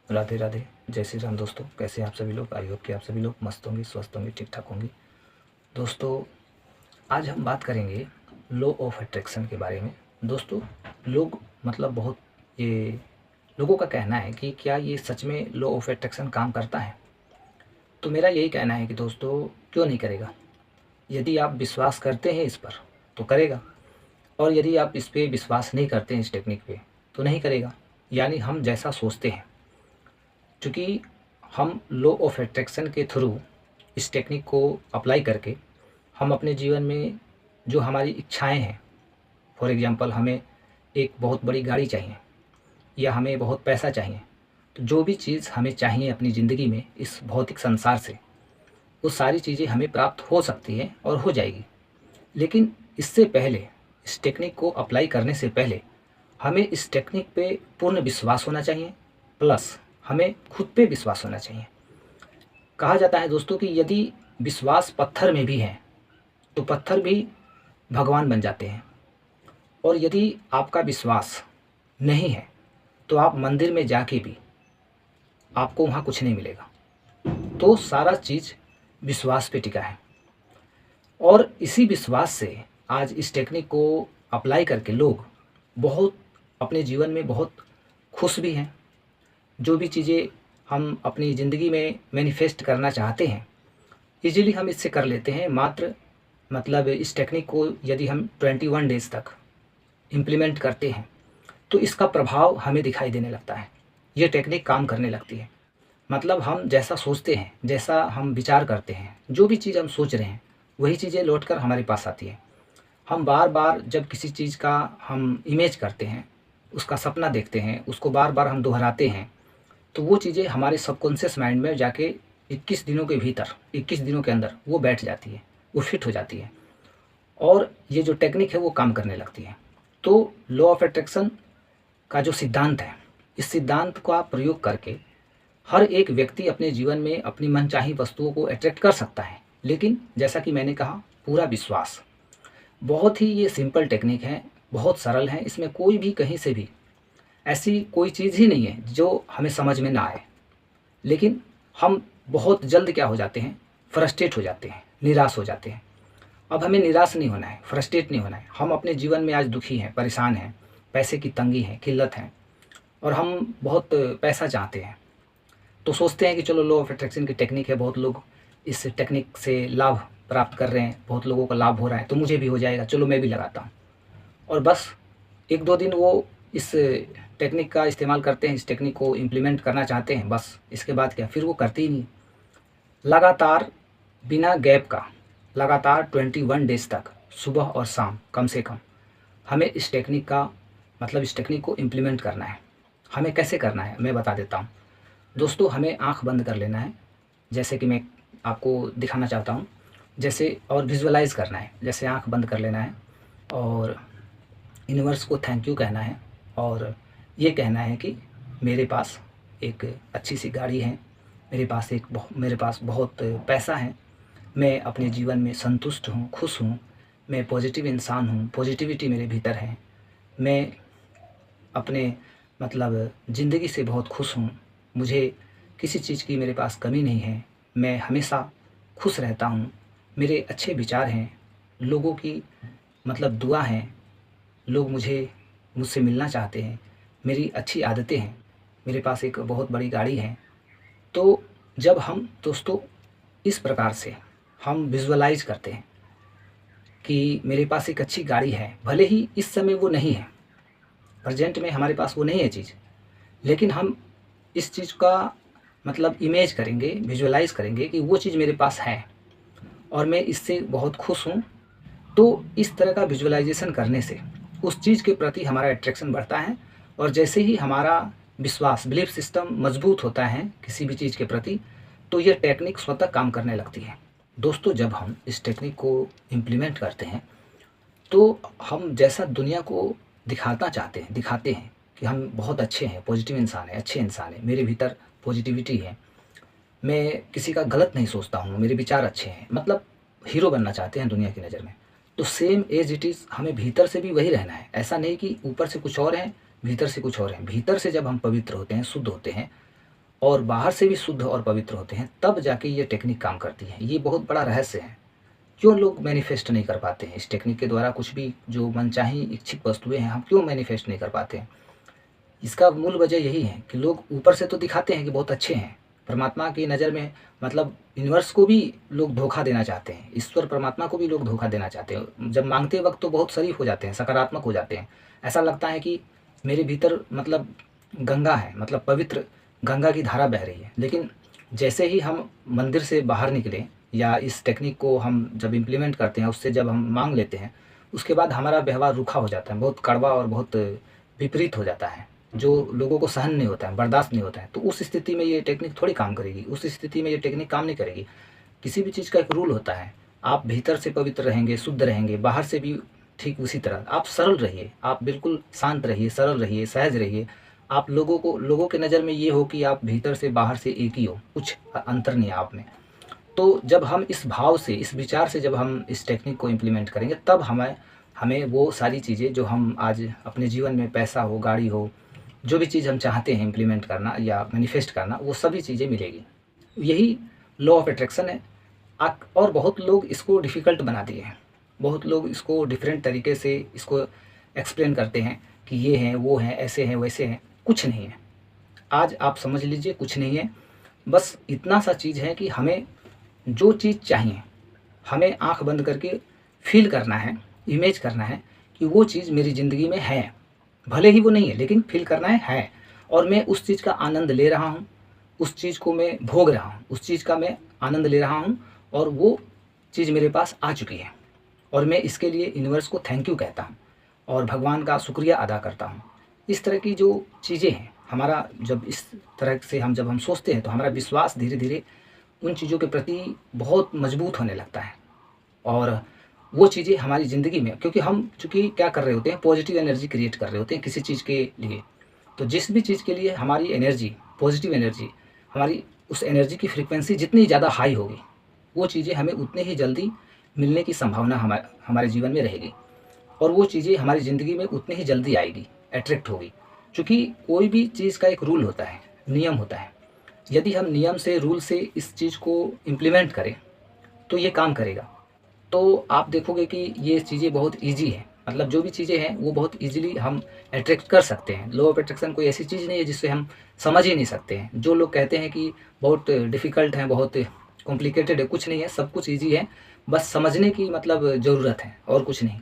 राधे राधे, जय श्री राम। दोस्तों कैसे हैं आप सभी लोग? आई होप कि आप सभी लोग मस्त होंगे, स्वस्थ होंगे, ठीक ठाक होंगे। दोस्तों आज हम बात करेंगे लॉ ऑफ अट्रैक्शन के बारे में। दोस्तों लोग मतलब बहुत ये लोगों का कहना है कि क्या ये सच में लॉ ऑफ अट्रैक्शन काम करता है? तो मेरा यही कहना है कि दोस्तों क्यों नहीं करेगा। यदि आप विश्वास करते हैं इस पर तो करेगा, और यदि आप इस पर विश्वास नहीं करते हैं, इस टेक्निक पे, तो नहीं करेगा। यानी हम जैसा सोचते हैं, चूँकि हम लॉ ऑफ अट्रैक्शन के थ्रू इस टेक्निक को अप्लाई करके हम अपने जीवन में जो हमारी इच्छाएं हैं, फॉर एग्जांपल हमें एक बहुत बड़ी गाड़ी चाहिए या हमें बहुत पैसा चाहिए, तो जो भी चीज़ हमें चाहिए अपनी ज़िंदगी में इस भौतिक संसार से, वो सारी चीज़ें हमें प्राप्त हो सकती हैं और हो जाएगी। लेकिन इससे पहले, इस टेक्निक को अप्लाई करने से पहले हमें इस टेक्निक पे पूर्ण विश्वास होना चाहिए, प्लस हमें खुद पे विश्वास होना चाहिए। कहा जाता है दोस्तों कि यदि विश्वास पत्थर में भी है तो पत्थर भी भगवान बन जाते हैं, और यदि आपका विश्वास नहीं है तो आप मंदिर में जाके भी आपको वहाँ कुछ नहीं मिलेगा। तो सारा चीज़ विश्वास पे टिका है, और इसी विश्वास से आज इस टेक्निक को अप्लाई करके लोग बहुत अपने जीवन में बहुत खुश भी हैं। जो भी चीज़ें हम अपनी ज़िंदगी में मैनिफेस्ट करना चाहते हैं, इजीली हम इससे कर लेते हैं। मात्र मतलब इस टेक्निक को यदि हम 21 डेज़ तक इम्प्लीमेंट करते हैं तो इसका प्रभाव हमें दिखाई देने लगता है। ये टेक्निक काम करने लगती है। मतलब हम जैसा सोचते हैं, जैसा हम विचार करते हैं, जो भी चीज़ हम सोच रहे हैं वही चीज़ें लौट कर हमारे पास आती है। हम बार बार जब किसी चीज़ का हम इमेज करते हैं, उसका सपना देखते हैं, उसको बार बार हम दोहराते हैं, तो वो चीज़ें हमारे सबकॉन्शियस माइंड में जाके 21 दिनों के भीतर, 21 दिनों के अंदर वो बैठ जाती है, वो फिट हो जाती है, और ये जो टेक्निक है वो काम करने लगती है। तो लॉ ऑफ अट्रैक्शन का जो सिद्धांत है, इस सिद्धांत का प्रयोग करके हर एक व्यक्ति अपने जीवन में अपनी मनचाही वस्तुओं को अट्रैक्ट कर सकता है। लेकिन जैसा कि मैंने कहा, पूरा विश्वास। बहुत ही ये सिंपल टेक्निक है, बहुत सरल है। इसमें कोई भी कहीं से भी ऐसी कोई चीज़ ही नहीं है जो हमें समझ में ना आए। लेकिन हम बहुत जल्द क्या हो जाते हैं, फ्रस्ट्रेट हो जाते हैं, निराश हो जाते हैं। अब हमें निराश नहीं होना है, फ्रस्ट्रेट नहीं होना है। हम अपने जीवन में आज दुखी हैं, परेशान हैं, पैसे की तंगी है, किल्लत है, और हम बहुत पैसा चाहते हैं, तो सोचते हैं कि चलो लॉ ऑफ अट्रैक्शन की टेक्निक है, बहुत लोग इस टेक्निक से लाभ प्राप्त कर रहे हैं, बहुत लोगों का लाभ हो रहा है, तो मुझे भी हो जाएगा, चलो मैं भी लगाता हूँ। और बस एक दो दिन वो इस टेक्निक का इस्तेमाल करते हैं, इस टेक्निक को इम्प्लीमेंट करना चाहते हैं, बस इसके बाद क्या, फिर वो करते ही नहीं। लगातार बिना गैप का लगातार 21 डेज़ तक सुबह और शाम कम से कम हमें इस टेक्निक का मतलब इस टेक्निक को इम्प्लीमेंट करना है। हमें कैसे करना है मैं बता देता हूँ। दोस्तों हमें आँख बंद कर लेना है, जैसे कि मैं आपको दिखाना चाहता हूँ, जैसे, और विजुअलाइज़ करना है। जैसे आँख बंद कर लेना है और यूनिवर्स को थैंक यू कहना है, और ये कहना है कि मेरे पास एक अच्छी सी गाड़ी है, मेरे पास बहुत पैसा है, मैं अपने जीवन में संतुष्ट हूँ, खुश हूँ, मैं पॉजिटिव इंसान हूँ, पॉजिटिविटी मेरे भीतर है, मैं अपने मतलब ज़िंदगी से बहुत खुश हूँ, मुझे किसी चीज़ की मेरे पास कमी नहीं है, मैं हमेशा खुश रहता हूँ, मेरे अच्छे विचार हैं, लोगों की मतलब दुआ है, लोग मुझसे मिलना चाहते हैं, मेरी अच्छी आदतें हैं, मेरे पास एक बहुत बड़ी गाड़ी है। तो जब हम दोस्तों इस प्रकार से हम विजुअलाइज़ करते हैं कि मेरे पास एक अच्छी गाड़ी है, भले ही इस समय वो नहीं है, प्रेजेंट में हमारे पास वो नहीं है चीज़, लेकिन हम इस चीज़ का मतलब इमेज करेंगे, विजुअलाइज़ करेंगे कि वो चीज़ मेरे पास है और मैं इससे बहुत खुश हूँ। तो इस तरह का विजुअलाइजेशन करने से उस चीज़ के प्रति हमारा अट्रैक्शन बढ़ता है, और जैसे ही हमारा विश्वास, बिलीफ सिस्टम मजबूत होता है किसी भी चीज़ के प्रति, तो ये टेक्निक स्वतः काम करने लगती है। दोस्तों जब हम इस टेक्निक को इम्प्लीमेंट करते हैं तो हम जैसा दुनिया को दिखाते हैं कि हम बहुत अच्छे हैं, पॉजिटिव इंसान हैं, अच्छे इंसान हैं, मेरे भीतर पॉजिटिविटी है, मैं किसी का गलत नहीं सोचता हूँ, मेरे विचार अच्छे हैं, मतलब हीरो बनना चाहते हैं दुनिया की नज़र में। तो सेम एज इट इज़ हमें भीतर से भी वही रहना है। ऐसा नहीं कि ऊपर से कुछ और है, भीतर से कुछ और है। भीतर से जब हम पवित्र होते हैं, शुद्ध होते हैं, और बाहर से भी शुद्ध और पवित्र होते हैं, तब जाके ये टेक्निक काम करती है। ये बहुत बड़ा रहस्य है। क्यों लोग मैनिफेस्ट नहीं कर पाते हैं इस टेक्निक के द्वारा? कुछ भी जो मनचाही इच्छित वस्तुएं हैं, हम क्यों मैनिफेस्ट नहीं कर पाते हैं? इसका मूल वजह यही है कि लोग ऊपर से तो दिखाते हैं कि बहुत अच्छे हैं, परमात्मा की नज़र में मतलब यूनिवर्स को भी लोग धोखा देना चाहते हैं, ईश्वर परमात्मा को भी लोग धोखा देना चाहते हैं। जब मांगते वक्त तो बहुत शरीफ हो जाते हैं, सकारात्मक हो जाते हैं। ऐसा लगता है कि मेरे भीतर मतलब गंगा है, मतलब पवित्र गंगा की धारा बह रही है। लेकिन जैसे ही हम मंदिर से बाहर निकले या इस टेक्निक को हम जब इम्प्लीमेंट करते हैं, उससे जब हम मांग लेते हैं, उसके बाद हमारा व्यवहार रूखा हो जाता है, बहुत कड़वा और बहुत विपरीत हो जाता है, जो लोगों को सहन नहीं होता है, बर्दाश्त नहीं होता है। तो उस स्थिति में ये टेक्निक थोड़ी काम करेगी, उस स्थिति में ये टेक्निक काम नहीं करेगी। किसी भी चीज़ का एक रूल होता है, आप भीतर से पवित्र रहेंगे, शुद्ध रहेंगे, बाहर से भी ठीक उसी तरह। आप सरल रहिए, आप बिल्कुल शांत रहिए, सरल रहिए, सहज रहिए। आप लोगों के नज़र में ये हो कि आप भीतर से बाहर से एक ही हो, कुछ अंतर नहीं है आप में। तो जब हम इस भाव से, इस विचार से जब हम इस टेक्निक को इम्प्लीमेंट करेंगे, तब हमें हमें वो सारी चीज़ें जो हम आज अपने जीवन में, पैसा हो, गाड़ी हो, जो भी चीज़ हम चाहते हैं इम्प्लीमेंट करना या मैनिफेस्ट करना, वो सभी चीज़ें मिलेगी। यही लॉ ऑफ अट्रैक्शन है। और बहुत लोग इसको डिफ़िकल्ट बना दिए हैं। बहुत लोग इसको डिफरेंट तरीके से इसको एक्सप्लेन करते हैं कि ये हैं, वो हैं, ऐसे हैं, वैसे हैं। कुछ नहीं है। आज आप समझ लीजिए, कुछ नहीं है। बस इतना सा चीज़ है कि हमें जो चीज़ चाहिए, हमें आँख बंद करके फ़ील करना है, इमेज करना है कि वो चीज़ मेरी ज़िंदगी में है। भले ही वो नहीं है, लेकिन फ़ील करना है। और मैं उस चीज़ का आनंद ले रहा हूँ, उस चीज़ को मैं भोग रहा हूँ, उस चीज़ का मैं आनंद ले रहा हूँ, और वो चीज़ मेरे पास आ चुकी है। और मैं इसके लिए यूनिवर्स को थैंक यू कहता हूँ और भगवान का शुक्रिया अदा करता हूँ। इस तरह की जो चीज़ें हैं, हमारा जब इस तरह से जब हम सोचते हैं, तो हमारा विश्वास धीरे धीरे उन चीज़ों के प्रति बहुत मजबूत होने लगता है। और वो चीज़ें हमारी ज़िंदगी में, क्योंकि हम चूँकि क्या कर रहे होते हैं, पॉजिटिव एनर्जी क्रिएट कर रहे होते हैं किसी चीज़ के लिए। तो जिस भी चीज़ के लिए हमारी एनर्जी, पॉजिटिव एनर्जी, हमारी उस एनर्जी की फ्रीक्वेंसी जितनी ज़्यादा हाई होगी, वो चीज़ें हमें उतनी ही जल्दी मिलने की संभावना हमारे जीवन में रहेगी। और वो चीज़ें हमारी ज़िंदगी में उतनी ही जल्दी आएगी, अट्रैक्ट होगी। क्योंकि कोई भी चीज़ का एक रूल होता है, नियम होता है। यदि हम नियम से, रूल से इस चीज़ को इम्प्लीमेंट करें, तो ये काम करेगा। तो आप देखोगे कि ये चीज़ें बहुत ईज़ी हैं। मतलब जो भी चीज़ें हैं वो बहुत ईज़िली हम अट्रैक्ट कर सकते हैं। लॉ ऑफ अट्रैक्शन कोई ऐसी चीज़ नहीं है जिससे हम समझ ही नहीं सकते हैं। जो लोग कहते हैं कि बहुत डिफ़िकल्ट है, बहुत कॉम्प्लिकेटेड है, कुछ नहीं है, सब कुछ ईज़ी है। बस समझने की मतलब ज़रूरत है, और कुछ नहीं।